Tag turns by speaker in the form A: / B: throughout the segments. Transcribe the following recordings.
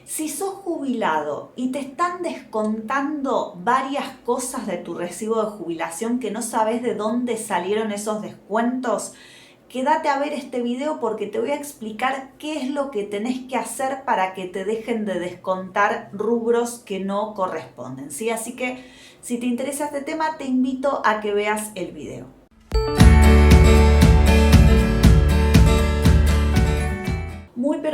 A: Si sos jubilado y te están descontando varias cosas de tu recibo de jubilación que no sabes de dónde salieron esos descuentos, quédate a ver este video porque te voy a explicar qué es lo que tenés que hacer para que te dejen de descontar rubros que no corresponden, ¿sí? Así que si te interesa este tema, te invito a que veas el video.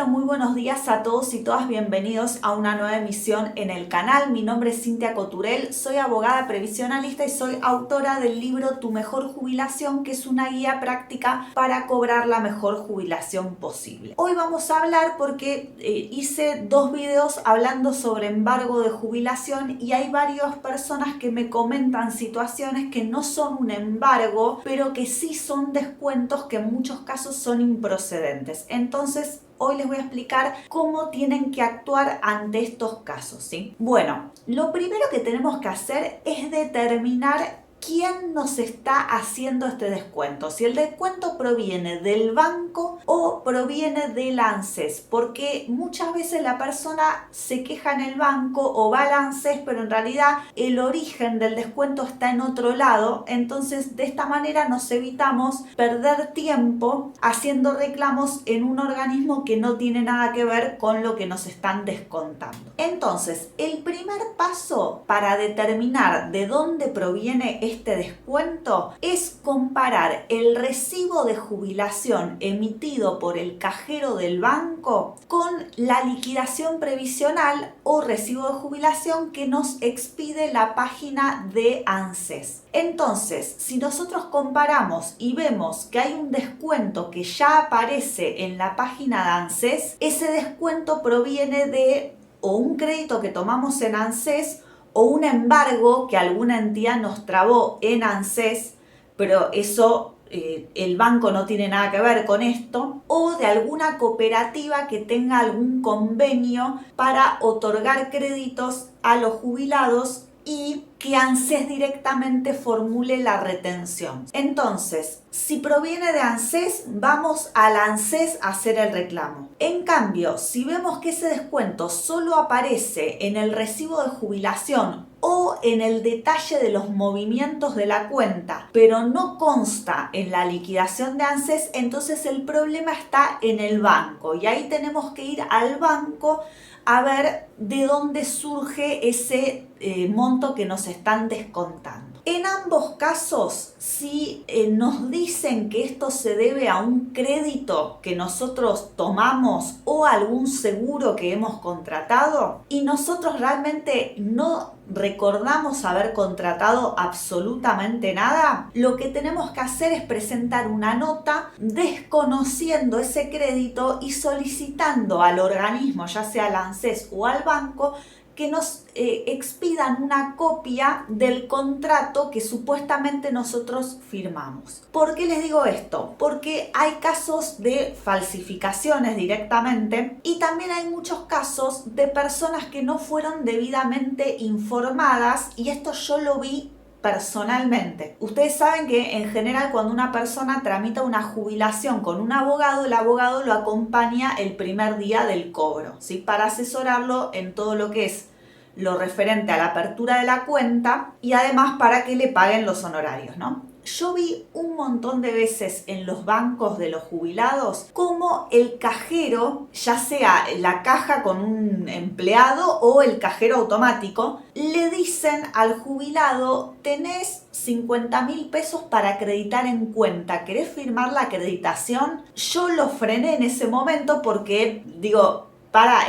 A: Muy buenos días a todos y todas, bienvenidos a una nueva emisión en el canal. Mi nombre es Cintia Coturel, soy abogada previsionalista y soy autora del libro Tu Mejor Jubilación, que es una guía práctica para cobrar la mejor jubilación posible. Hoy vamos a hablar porque hice dos videos hablando sobre embargo de jubilación y hay varias personas que me comentan situaciones que no son un embargo, pero que sí son descuentos que en muchos casos son improcedentes. Entonces, hoy les voy a explicar cómo tienen que actuar ante estos casos, ¿sí? Bueno, lo primero que tenemos que hacer es determinar quién nos está haciendo este descuento. Si el descuento proviene del banco o proviene del ANSES, porque muchas veces la persona se queja en el banco o va al ANSES, pero en realidad el origen del descuento está en otro lado. Entonces, de esta manera nos evitamos perder tiempo haciendo reclamos en un organismo que no tiene nada que ver con lo que nos están descontando. Entonces, el primer paso para determinar de dónde proviene este descuento es comparar el recibo de jubilación emitido por el cajero del banco con la liquidación previsional o recibo de jubilación que nos expide la página de ANSES. Entonces, si nosotros comparamos y vemos que hay un descuento que ya aparece en la página de ANSES, ese descuento proviene de o un crédito que tomamos en ANSES o un embargo que alguna entidad nos trabó en ANSES, pero eso el banco no tiene nada que ver con esto, o de alguna cooperativa que tenga algún convenio para otorgar créditos a los jubilados y que ANSES directamente formule la retención. Entonces, si proviene de ANSES, vamos al ANSES a hacer el reclamo. En cambio, si vemos que ese descuento solo aparece en el recibo de jubilación o en el detalle de los movimientos de la cuenta, pero no consta en la liquidación de ANSES, entonces el problema está en el banco y ahí tenemos que ir al banco a ver de dónde surge ese monto que nos están descontando. En ambos casos, si nos dicen que esto se debe a un crédito que nosotros tomamos o algún seguro que hemos contratado y nosotros realmente no recordamos haber contratado absolutamente nada, lo que tenemos que hacer es presentar una nota desconociendo ese crédito y solicitando al organismo, ya sea al ANSES o al banco, que nos expidan una copia del contrato que supuestamente nosotros firmamos. ¿Por qué les digo esto? Porque hay casos de falsificaciones directamente y también hay muchos casos de personas que no fueron debidamente informadas, y esto yo lo vi personalmente. Ustedes saben que en general cuando una persona tramita una jubilación con un abogado, el abogado lo acompaña el primer día del cobro, ¿sí? Para asesorarlo en todo lo que es lo referente a la apertura de la cuenta y además para que le paguen los honorarios, ¿no? Yo vi un montón de veces en los bancos de los jubilados cómo el cajero, ya sea la caja con un empleado o el cajero automático, le dicen al jubilado: tenés 50.000 pesos para acreditar en cuenta, ¿querés firmar la acreditación? Yo lo frené en ese momento porque digo,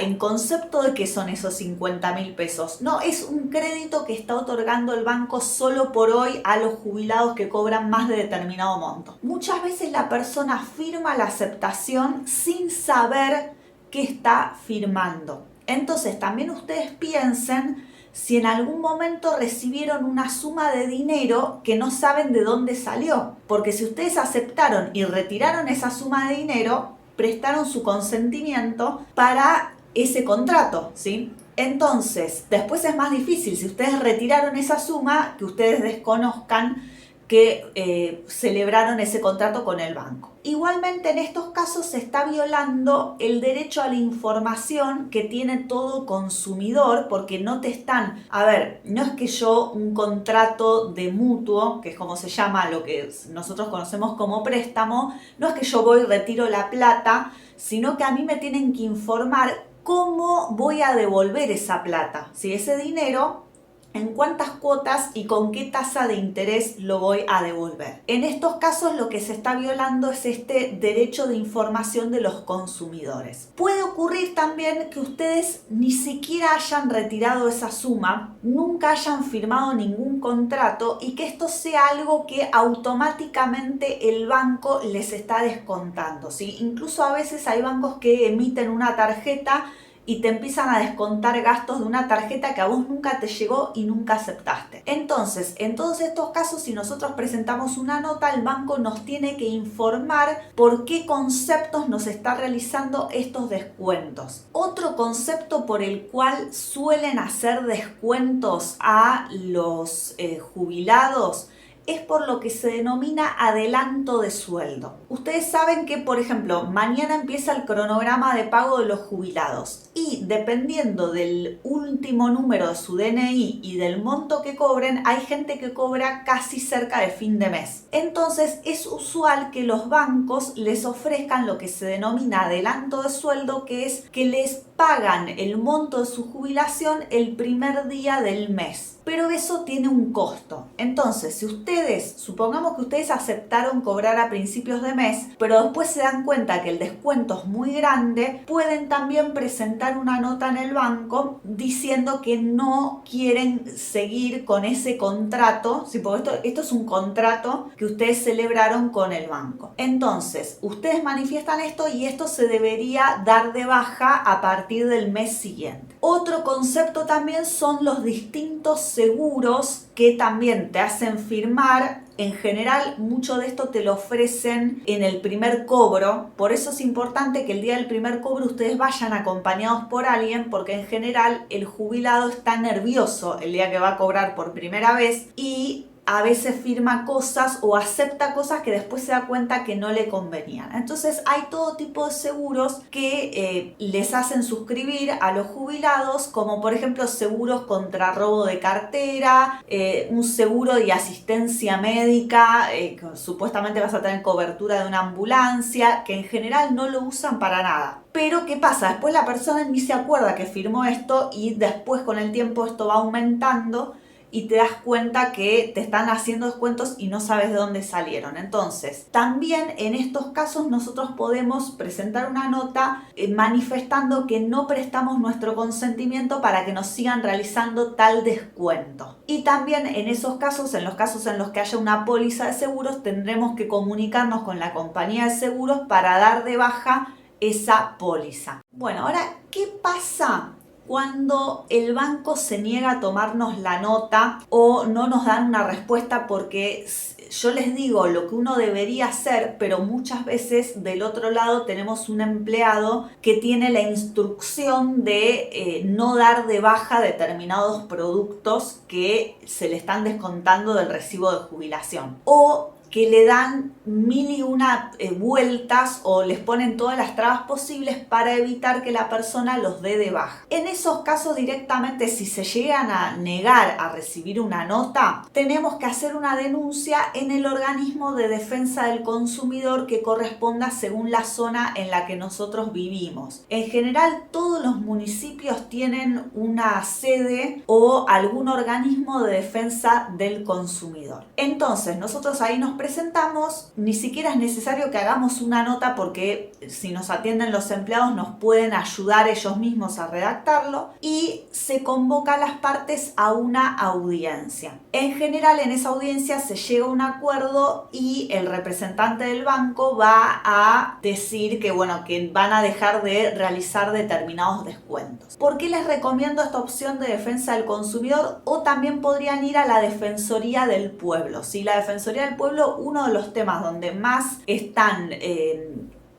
A: en concepto de que son esos 50.000 pesos. No, es un crédito que está otorgando el banco solo por hoy a los jubilados que cobran más de determinado monto. Muchas veces la persona firma la aceptación sin saber qué está firmando. Entonces también ustedes piensen si en algún momento recibieron una suma de dinero que no saben de dónde salió. Porque si ustedes aceptaron y retiraron esa suma de dinero, prestaron su consentimiento para ese contrato, ¿sí? Entonces, después es más difícil si ustedes retiraron esa suma, que ustedes desconozcan que celebraron ese contrato con el banco. Igualmente, en estos casos se está violando el derecho a la información que tiene todo consumidor, porque no te están, a ver, no es que yo un contrato de mutuo, que es como se llama lo que nosotros conocemos como préstamo, no es que yo voy y retiro la plata, sino que a mí me tienen que informar cómo voy a devolver esa plata, si ese dinero, en cuántas cuotas y con qué tasa de interés lo voy a devolver. En estos casos lo que se está violando es este derecho de información de los consumidores. Puede ocurrir también que ustedes ni siquiera hayan retirado esa suma, nunca hayan firmado ningún contrato y que esto sea algo que automáticamente el banco les está descontando, ¿sí? Incluso a veces hay bancos que emiten una tarjeta y te empiezan a descontar gastos de una tarjeta que a vos nunca te llegó y nunca aceptaste. Entonces, en todos estos casos, si nosotros presentamos una nota, el banco nos tiene que informar por qué conceptos nos está realizando estos descuentos. Otro concepto por el cual suelen hacer descuentos a los jubilados es por lo que se denomina adelanto de sueldo. Ustedes saben que, por ejemplo, mañana empieza el cronograma de pago de los jubilados y dependiendo del último número de su DNI y del monto que cobren, hay gente que cobra casi cerca de fin de mes. Entonces es usual que los bancos les ofrezcan lo que se denomina adelanto de sueldo, que es que les pagan el monto de su jubilación el primer día del mes. Pero eso tiene un costo. Entonces, si ustedes, supongamos que ustedes aceptaron cobrar a principios de mes, pero después se dan cuenta que el descuento es muy grande, pueden también presentar una nota en el banco diciendo que no quieren seguir con ese contrato, ¿sí? Porque esto es un contrato que ustedes celebraron con el banco. Entonces, ustedes manifiestan esto y esto se debería dar de baja a partir del mes siguiente. Otro concepto también son los distintos seguros que también te hacen firmar. En general, mucho de esto te lo ofrecen en el primer cobro. Por eso es importante que el día del primer cobro ustedes vayan acompañados por alguien, porque en general el jubilado está nervioso el día que va a cobrar por primera vez y a veces firma cosas o acepta cosas que después se da cuenta que no le convenían. Entonces hay todo tipo de seguros que les hacen suscribir a los jubilados, como por ejemplo seguros contra robo de cartera, un seguro de asistencia médica, que supuestamente vas a tener cobertura de una ambulancia, que en general no lo usan para nada. Pero ¿qué pasa? Después la persona ni se acuerda que firmó esto y después con el tiempo esto va aumentando y te das cuenta que te están haciendo descuentos y no sabes de dónde salieron. Entonces, también en estos casos nosotros podemos presentar una nota manifestando que no prestamos nuestro consentimiento para que nos sigan realizando tal descuento. Y también en esos casos, en los casos en los que haya una póliza de seguros, tendremos que comunicarnos con la compañía de seguros para dar de baja esa póliza. Bueno, ahora, ¿qué pasa cuando el banco se niega a tomarnos la nota o no nos dan una respuesta? Porque yo les digo lo que uno debería hacer, pero muchas veces del otro lado tenemos un empleado que tiene la instrucción de no dar de baja determinados productos que se le están descontando del recibo de jubilación, o que le dan mil y una vueltas o les ponen todas las trabas posibles para evitar que la persona los dé de baja. En esos casos directamente, si se llegan a negar a recibir una nota, tenemos que hacer una denuncia en el organismo de defensa del consumidor que corresponda según la zona en la que nosotros vivimos. En general, todos los municipios tienen una sede o algún organismo de defensa del consumidor. Entonces, nosotros ahí nos presentamos, ni siquiera es necesario que hagamos una nota porque si nos atienden los empleados nos pueden ayudar ellos mismos a redactarlo y se convoca a las partes a una audiencia. En general en esa audiencia se llega a un acuerdo y el representante del banco va a decir que que van a dejar de realizar determinados descuentos. ¿Por qué les recomiendo esta opción de defensa del consumidor? O también podrían ir a la Defensoría del Pueblo. ¿Sí? La Defensoría del Pueblo, uno de los temas donde más están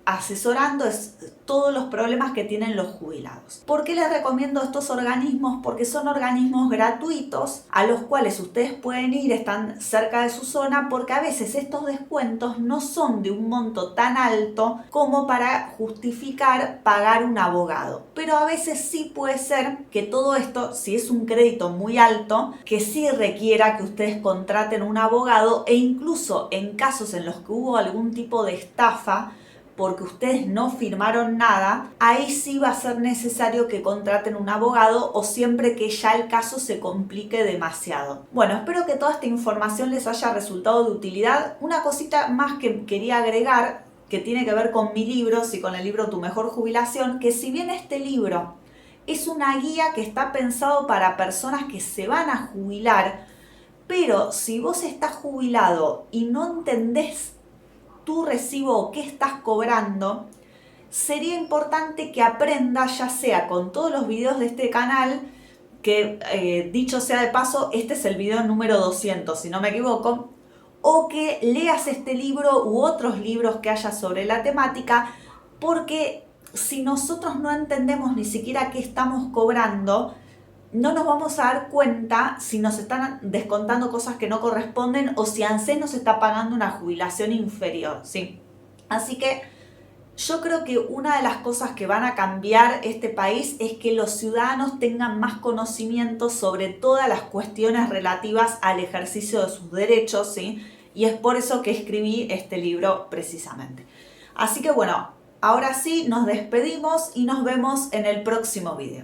A: asesorando es todos los problemas que tienen los jubilados. ¿Por qué les recomiendo estos organismos? Porque son organismos gratuitos a los cuales ustedes pueden ir, están cerca de su zona, porque a veces estos descuentos no son de un monto tan alto como para justificar pagar un abogado. Pero a veces sí puede ser que todo esto, si es un crédito muy alto, que sí requiera que ustedes contraten un abogado, e incluso en casos en los que hubo algún tipo de estafa porque ustedes no firmaron nada, ahí sí va a ser necesario que contraten un abogado o siempre que ya el caso se complique demasiado. Bueno, espero que toda esta información les haya resultado de utilidad. Una cosita más que quería agregar, que tiene que ver con mi libro, y con el libro Tu Mejor Jubilación, que si bien este libro es una guía que está pensado para personas que se van a jubilar, pero si vos estás jubilado y no entendés tu recibo o qué estás cobrando, sería importante que aprendas, ya sea con todos los videos de este canal, que dicho sea de paso, este es el video número 200, si no me equivoco, o que leas este libro u otros libros que haya sobre la temática, porque si nosotros no entendemos ni siquiera qué estamos cobrando, no nos vamos a dar cuenta si nos están descontando cosas que no corresponden o si ANSES nos está pagando una jubilación inferior, ¿sí? Así que yo creo que una de las cosas que van a cambiar este país es que los ciudadanos tengan más conocimiento sobre todas las cuestiones relativas al ejercicio de sus derechos, ¿sí? Y es por eso que escribí este libro precisamente. Así que bueno, ahora sí, nos despedimos y nos vemos en el próximo video.